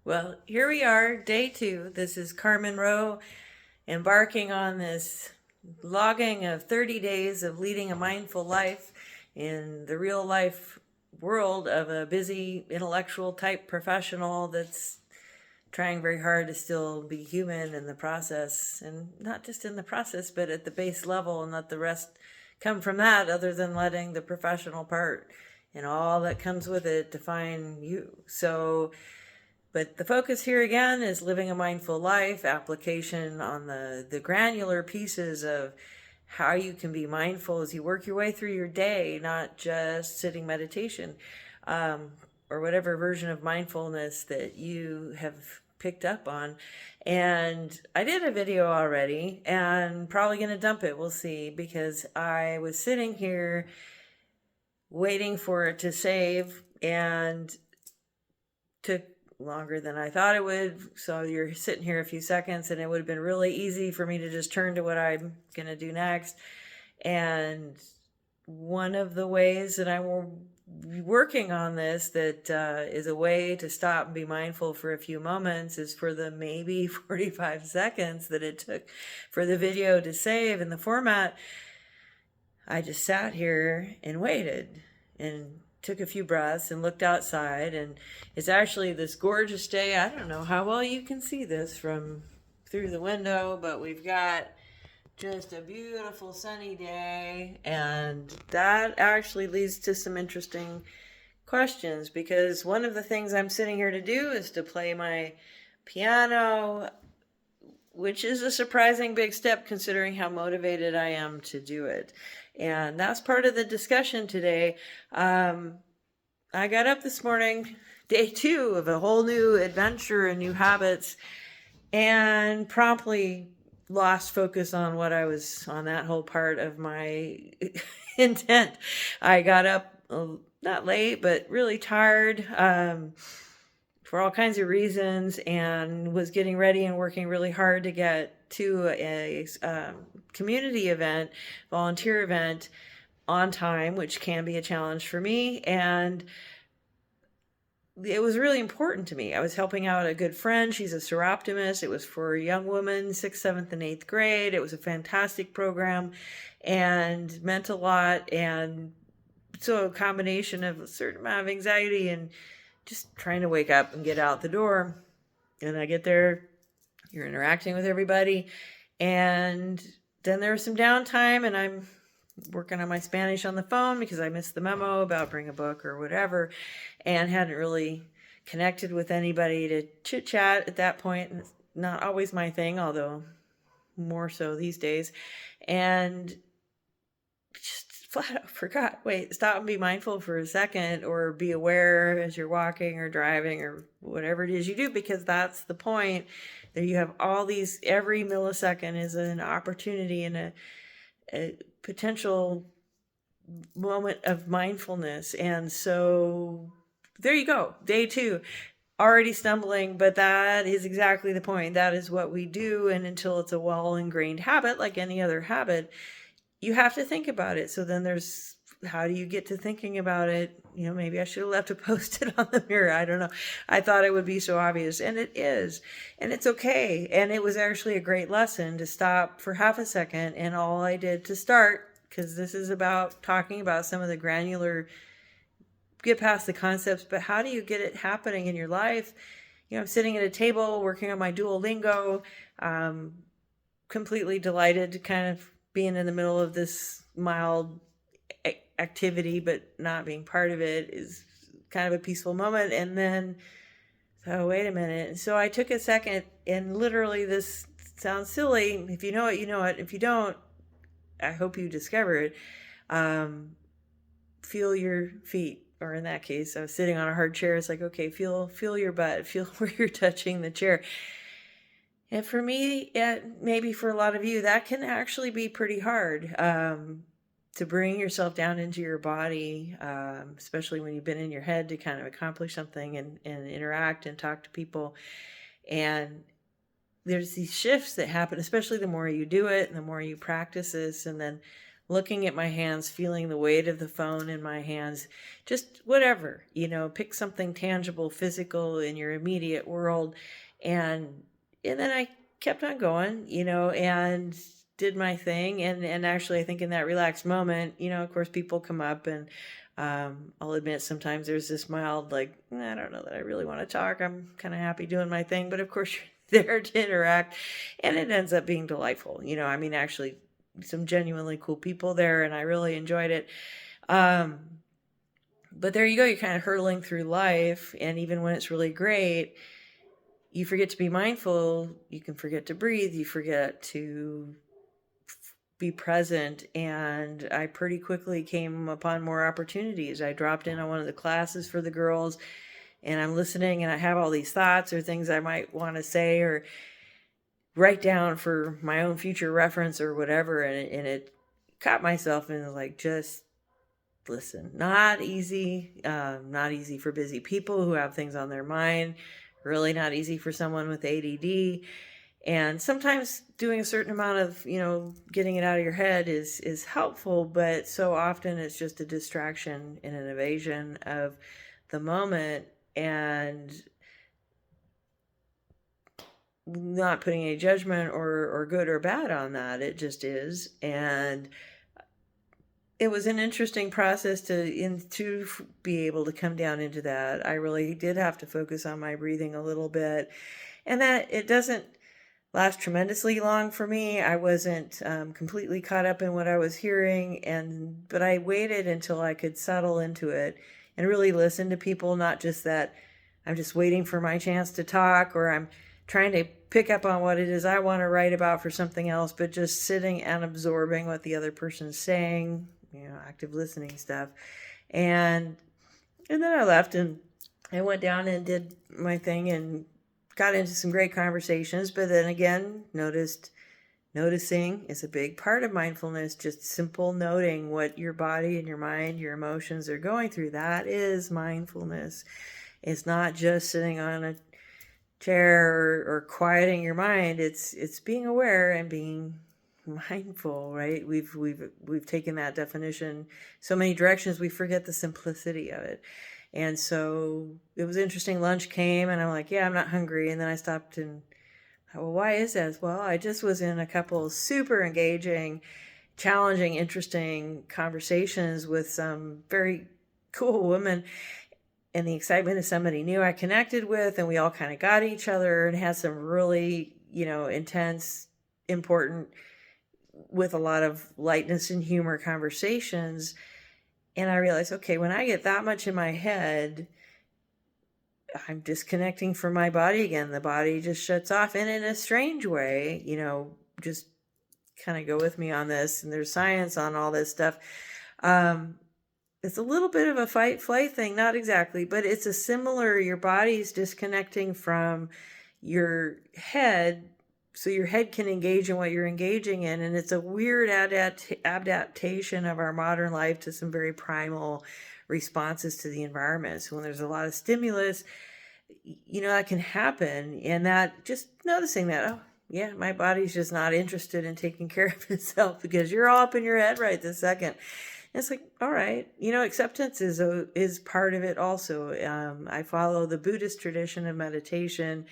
Well, here we are, day 2. This is Carmen Rowe embarking on this logging of 30 days of leading a mindful life in the real life world of a busy intellectual type professional that's trying very hard to still be human in the process, and not just in the process, but at the base level, and let the rest come from that, other than letting the professional part and all that comes with it define you. So, but the focus here again is living a mindful life, application on the granular pieces of how you can be mindful as you work your way through your day, not just sitting meditation, um, or whatever version of mindfulness that you have picked up on. And I did a video already and probably going to dump it. We'll see, because I was sitting here waiting for it to save and took longer than I thought it would. So you're sitting here a few seconds, and it would have been really easy for me to just turn to what I'm going to do next. And one of the ways that I will be working on this that is a way to stop and be mindful for a few moments is for the maybe 45 seconds that it took for the video to save in the format. I just sat here and waited and took a few breaths and looked outside, and it's actually this gorgeous day. I don't know how well you can see this from through the window, but we've got just a beautiful sunny day, and that actually leads to some interesting questions, because one of the things I'm sitting here to do is to play my piano, which is a surprising big step considering how motivated I am to do it. And that's part of the discussion today. I got up this morning, day 2 of a whole new adventure and new habits, and promptly lost focus on what I was on, that whole part of my intent. I got up not late, but really tired, for all kinds of reasons, and was getting ready and working really hard to get to a community event, volunteer event, on time, which can be a challenge for me. And it was really important to me. I was helping out a good friend. She's a seroptimist. It was for young women, 6th, 7th, and 8th grade. It was a fantastic program and meant a lot. And so a combination of a certain amount of anxiety and just trying to wake up and get out the door. And I get there, you're interacting with everybody. And then there was some downtime, and I'm working on my Spanish on the phone because I missed the memo about bring a book or whatever, and hadn't really connected with anybody to chit chat at that point. And it's not always my thing, although more so these days. And just flat out forgot. Wait, stop and be mindful for a second, or be aware as you're walking or driving or whatever it is you do, because that's the point. That you have all these, every millisecond is an opportunity and a potential moment of mindfulness. And so there you go, day 2, already stumbling, but that is exactly the point. That is what we do. And until it's a well ingrained habit, like any other habit, you have to think about it. So then there's, how do you get to thinking about it? Maybe I should have left a post-it on the mirror. I don't know. I thought it would be so obvious, and it is. And it's okay. And it was actually a great lesson to stop for half a second. And all I did to start, because this is about talking about some of the granular, get past the concepts, but how do you get it happening in your life? I'm sitting at a table working on my Duolingo, completely delighted to kind of being in the middle of this mild activity, but not being part of it is kind of a peaceful moment. And then, so wait a minute. So I took a second, and literally, this sounds silly. If you know it, you know it. If you don't, I hope you discover it. Feel your feet. Or in that case, I was sitting on a hard chair. It's like, okay, feel your butt, feel where you're touching the chair. And for me, maybe for a lot of you, that can actually be pretty hard, to bring yourself down into your body, especially when you've been in your head to kind of accomplish something and interact and talk to people. And there's these shifts that happen, especially the more you do it and the more you practice this. And then looking at my hands, feeling the weight of the phone in my hands, just whatever, pick something tangible, physical in your immediate world. And then I kept on going, and did my thing. And actually, I think in that relaxed moment, of course, people come up and I'll admit sometimes there's this mild, like, I don't know that I really want to talk. I'm kind of happy doing my thing. But of course, you're there to interact. And it ends up being delightful. Actually, some genuinely cool people there. And I really enjoyed it. But there you go. You're kind of hurtling through life. And even when it's really great, you forget to be mindful. You can forget to breathe. You forget to be present. And I pretty quickly came upon more opportunities. I dropped in on one of the classes for the girls, and I'm listening, and I have all these thoughts or things I might want to say or write down for my own future reference or whatever. And it caught myself in like, just listen. Not easy. Not easy for busy people who have things on their mind. Really not easy for someone with ADD. And sometimes doing a certain amount of, getting it out of your head is helpful, but so often it's just a distraction and an evasion of the moment, and not putting any judgment or good or bad on that. It just is. And it was an interesting process to be able to come down into that. I really did have to focus on my breathing a little bit, and that it doesn't last tremendously long for me. I wasn't completely caught up in what I was hearing, but I waited until I could settle into it and really listen to people. Not just that I'm just waiting for my chance to talk, or I'm trying to pick up on what it is I want to write about for something else, but just sitting and absorbing what the other person's saying, active listening stuff. And then I left and I went down and did my thing and got into some great conversations. But then again, noticing is a big part of mindfulness. Just simple noting what your body and your mind, your emotions are going through. That is mindfulness. It's not just sitting on a chair or quieting your mind. It's being aware and being mindful, right? We've taken that definition so many directions, we forget the simplicity of it. And so it was interesting. Lunch came and I'm like, yeah, I'm not hungry. And then I stopped and, well, why is that? Well, I just was in a couple super engaging, challenging, interesting conversations with some very cool women, and the excitement of somebody new I connected with, and we all kind of got each other and had some really, intense, important, with a lot of lightness and humor conversations. And I realized, okay, when I get that much in my head, I'm disconnecting from my body again. The body just shuts off. And in a strange way, just kind of go with me on this. And there's science on all this stuff. It's a little bit of a fight-flight thing. Not exactly, but it's a similar, your body's disconnecting from your head, so your head can engage in what you're engaging in. And it's a weird adaptation of our modern life to some very primal responses to the environment. So when there's a lot of stimulus, that can happen. And that, just noticing that, oh yeah, my body's just not interested in taking care of itself because you're all up in your head right this second. And it's like, all right, acceptance is part of it also. I follow the Buddhist tradition of meditation,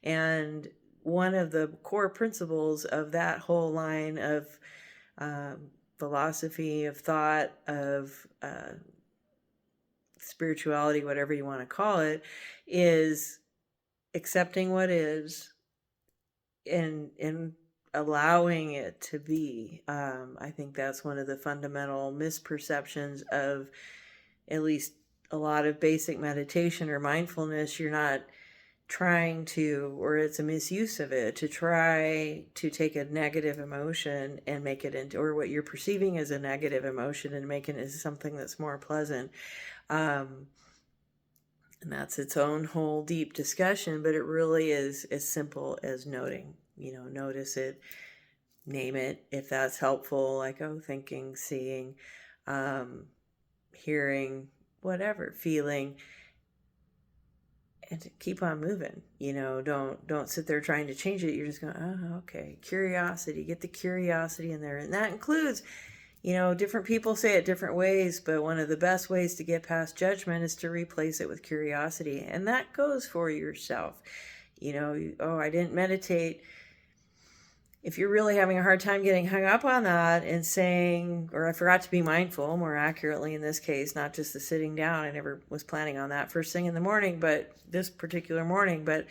and one of the core principles of that whole line of philosophy, of thought, of spirituality, whatever you want to call it, is accepting what is and allowing it to be. I think that's one of the fundamental misperceptions of at least a lot of basic meditation or mindfulness. You're not trying to, or it's a misuse of it, to try to take a negative emotion and make it into, or what you're perceiving as a negative emotion, and make it into something that's more pleasant. And that's its own whole deep discussion, but it really is as simple as noting. Notice it, name it if that's helpful, like, oh, thinking, seeing, hearing, whatever, feeling, and to keep on moving. Don't sit there trying to change it. You're just going, oh, okay. Curiosity, get the curiosity in there. And that includes, Different people say it different ways, but one of the best ways to get past judgment is to replace it with curiosity. And that goes for yourself. Oh, I didn't meditate. If you're really having a hard time getting hung up on that and saying, or I forgot to be mindful, more accurately in this case, not just the sitting down. I never was planning on that first thing in the morning, but this particular morning. But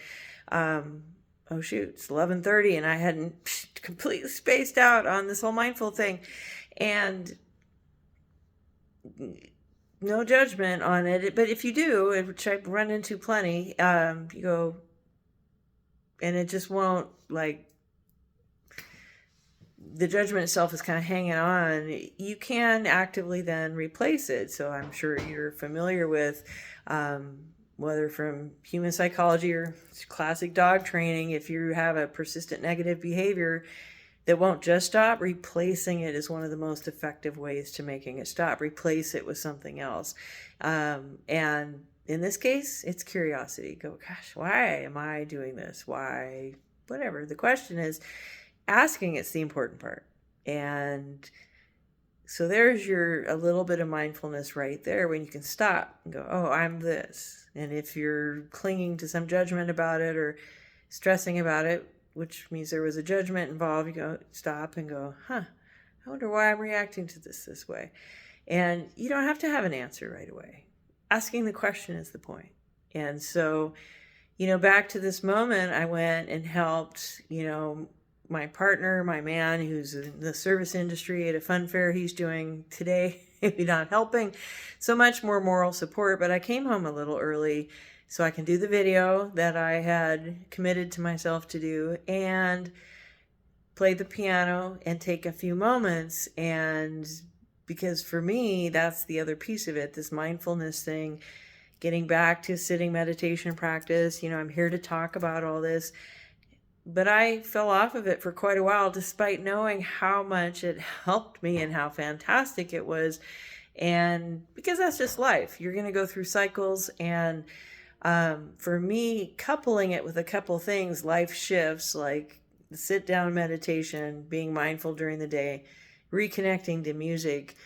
oh shoot, it's 11:30 and I hadn't completely spaced out on this whole mindful thing. And no judgment on it, but if you do, which I've run into plenty, you go, and it just won't, like, the judgment itself is kind of hanging on, you can actively then replace it. So I'm sure you're familiar with, whether from human psychology or classic dog training, if you have a persistent negative behavior that won't just stop, replacing it is one of the most effective ways to making it stop. Replace it with something else. And in this case, it's curiosity. Go, gosh, why am I doing this? Why? Whatever. The question is, asking it's the important part. And so there's a little bit of mindfulness right there, when you can stop and go, oh, I'm this. And if you're clinging to some judgment about it or stressing about it, which means there was a judgment involved, you go, stop and go, I wonder why I'm reacting to this way. And you don't have to have an answer right away. Asking the question is the point. And so, back to this moment, I went and helped, my partner, my man, who's in the service industry at a fun fair he's doing today, maybe not helping so much, more moral support. But I came home a little early so I can do the video that I had committed to myself to do, and play the piano and take a few moments. And because for me, that's the other piece of it, this mindfulness thing, getting back to sitting meditation practice. I'm here to talk about all this, but I fell off of it for quite a while, despite knowing how much it helped me and how fantastic it was. And because that's just life, you're going to go through cycles. And for me, coupling it with a couple things, life shifts, like the sit down meditation, being mindful during the day, reconnecting to music,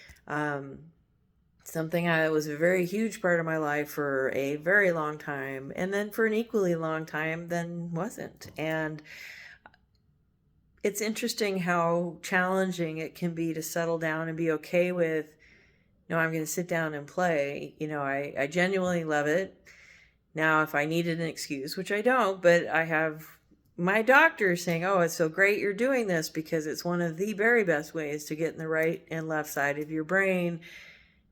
something that was a very huge part of my life for a very long time, and then for an equally long time then wasn't. And it's interesting how challenging it can be to settle down and be okay with, I'm going to sit down and play. I genuinely love it. Now, if I needed an excuse, which I don't, but I have my doctor saying, oh, it's so great you're doing this, because it's one of the very best ways to get in the right and left side of your brain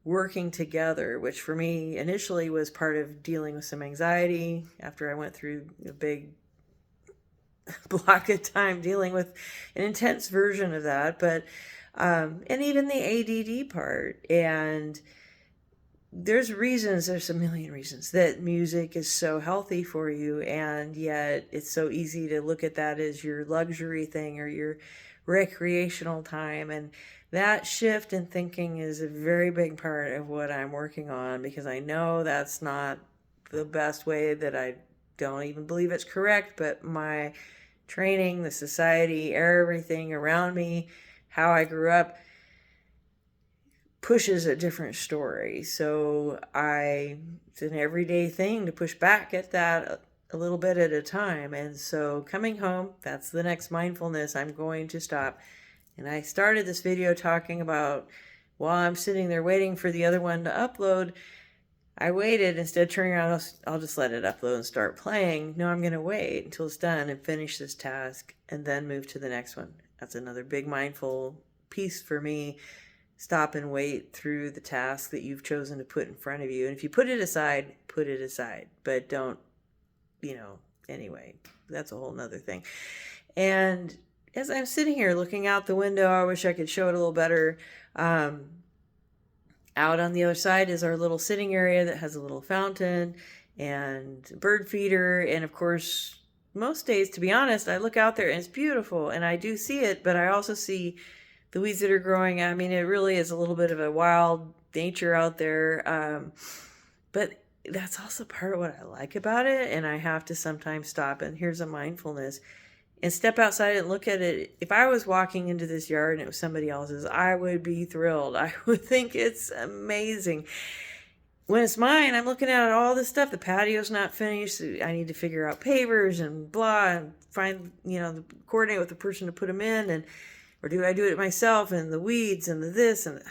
working together, which for me initially was part of dealing with some anxiety after I went through a big block of time dealing with an intense version of that. But, and even the ADD part. And there's a million reasons that music is so healthy for you, and yet it's so easy to look at that as your luxury thing or your recreational time. And that shift in thinking is a very big part of what I'm working on, because I know that's not the best way, that I don't even believe it's correct, but my training, the society, everything around me, how I grew up, pushes a different story. So it's an everyday thing to push back at that a little bit at a time. And so coming home, that's the next mindfulness. I'm going to stop. And I started this video talking about, while I'm sitting there waiting for the other one to upload, I waited. Instead of turning around, I'll just let it upload and start playing. No, I'm going to wait until it's done and finish this task and then move to the next one. That's another big mindful piece for me. Stop and wait through the task that you've chosen to put in front of you. And if you put it aside, but don't, anyway, that's a whole nother thing. And as I'm sitting here looking out the window, I wish I could show it a little better. Out on the other side is our little sitting area that has a little fountain and bird feeder. And of course, most days, to be honest, I look out there and it's beautiful and I do see it, but I also see the weeds that are growing. I mean, it really is a little bit of a wild nature out there. But that's also part of what I like about it. And I have to sometimes stop. And here's a mindfulness. and step outside and look at it. If I was walking into this yard and it was somebody else's, I would be thrilled. I would think it's amazing. When it's mine, I'm looking at all this stuff. The patio's not finished. I need to figure out pavers and blah, and find, coordinate with the person to put them in, or do I do it myself, and the weeds and the this and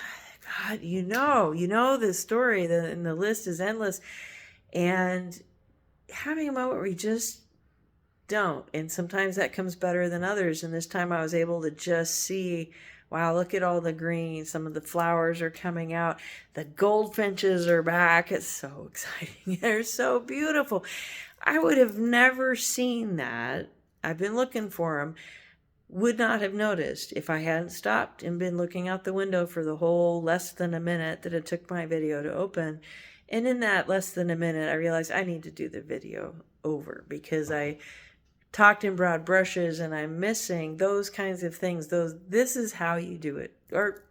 God, you know this story, and the list is endless. And having a moment where you just don't, and sometimes that comes better than others. And this time I was able to just see, wow, look at all the green. Some of the flowers are coming out. The goldfinches are back. It's so exciting. They're so beautiful. I would have never seen that. I've been looking for them. Would not have noticed if I hadn't stopped and been looking out the window for the whole less than a minute that it took my video to open. And in that less than a minute, I realized I need to do the video over, because I talked in broad brushes and I'm missing those kinds of things. This is how you do it. Or,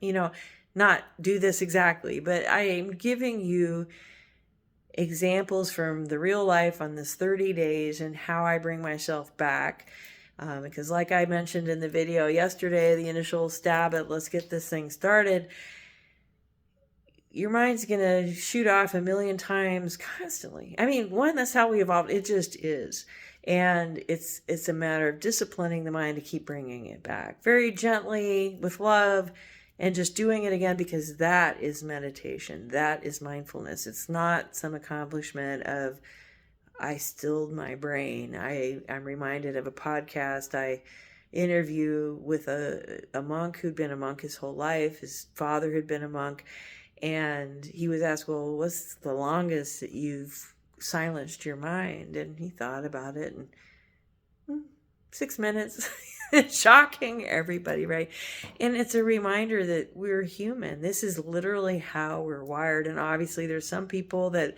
not do this exactly, but I am giving you examples from the real life on this 30 days and how I bring myself back. Because like I mentioned in the video yesterday, the initial stab at let's get this thing started, your mind's going to shoot off a million times constantly. I mean, one, that's how we evolved. It just is. And it's a matter of disciplining the mind to keep bringing it back very gently with love, and just doing it again, because that is meditation. That is mindfulness. It's not some accomplishment of I stilled my brain. I'm reminded of a podcast I interview with a monk who'd been a monk his whole life. His father had been a monk, and he was asked, well, what's the longest that you've silenced your mind? And he thought about it, and 6 minutes. Shocking everybody, right? And it's a reminder that we're human. This is literally how we're wired. And obviously there's some people that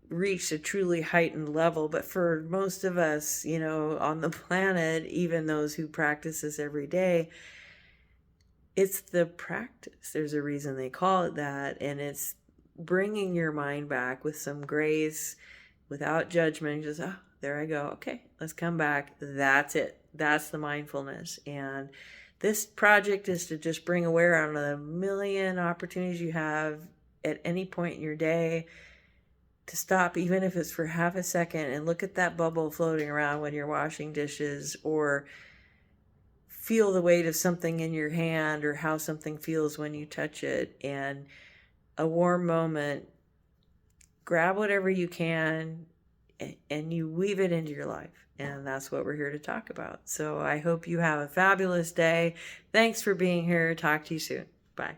reach a truly heightened level, but for most of us, on the planet, even those who practice this every day, it's the practice. There's a reason they call it that, and it's bringing your mind back with some grace, without judgment. Just, there I go. Okay, let's come back. That's it. That's the mindfulness. And this project is to just bring awareness on the million opportunities you have at any point in your day to stop, even if it's for half a second, and look at that bubble floating around when you're washing dishes, or feel the weight of something in your hand, or how something feels when you touch it, and a warm moment. Grab whatever you can and you weave it into your life. And that's what we're here to talk about. So I hope you have a fabulous day. Thanks for being here. Talk to you soon. Bye.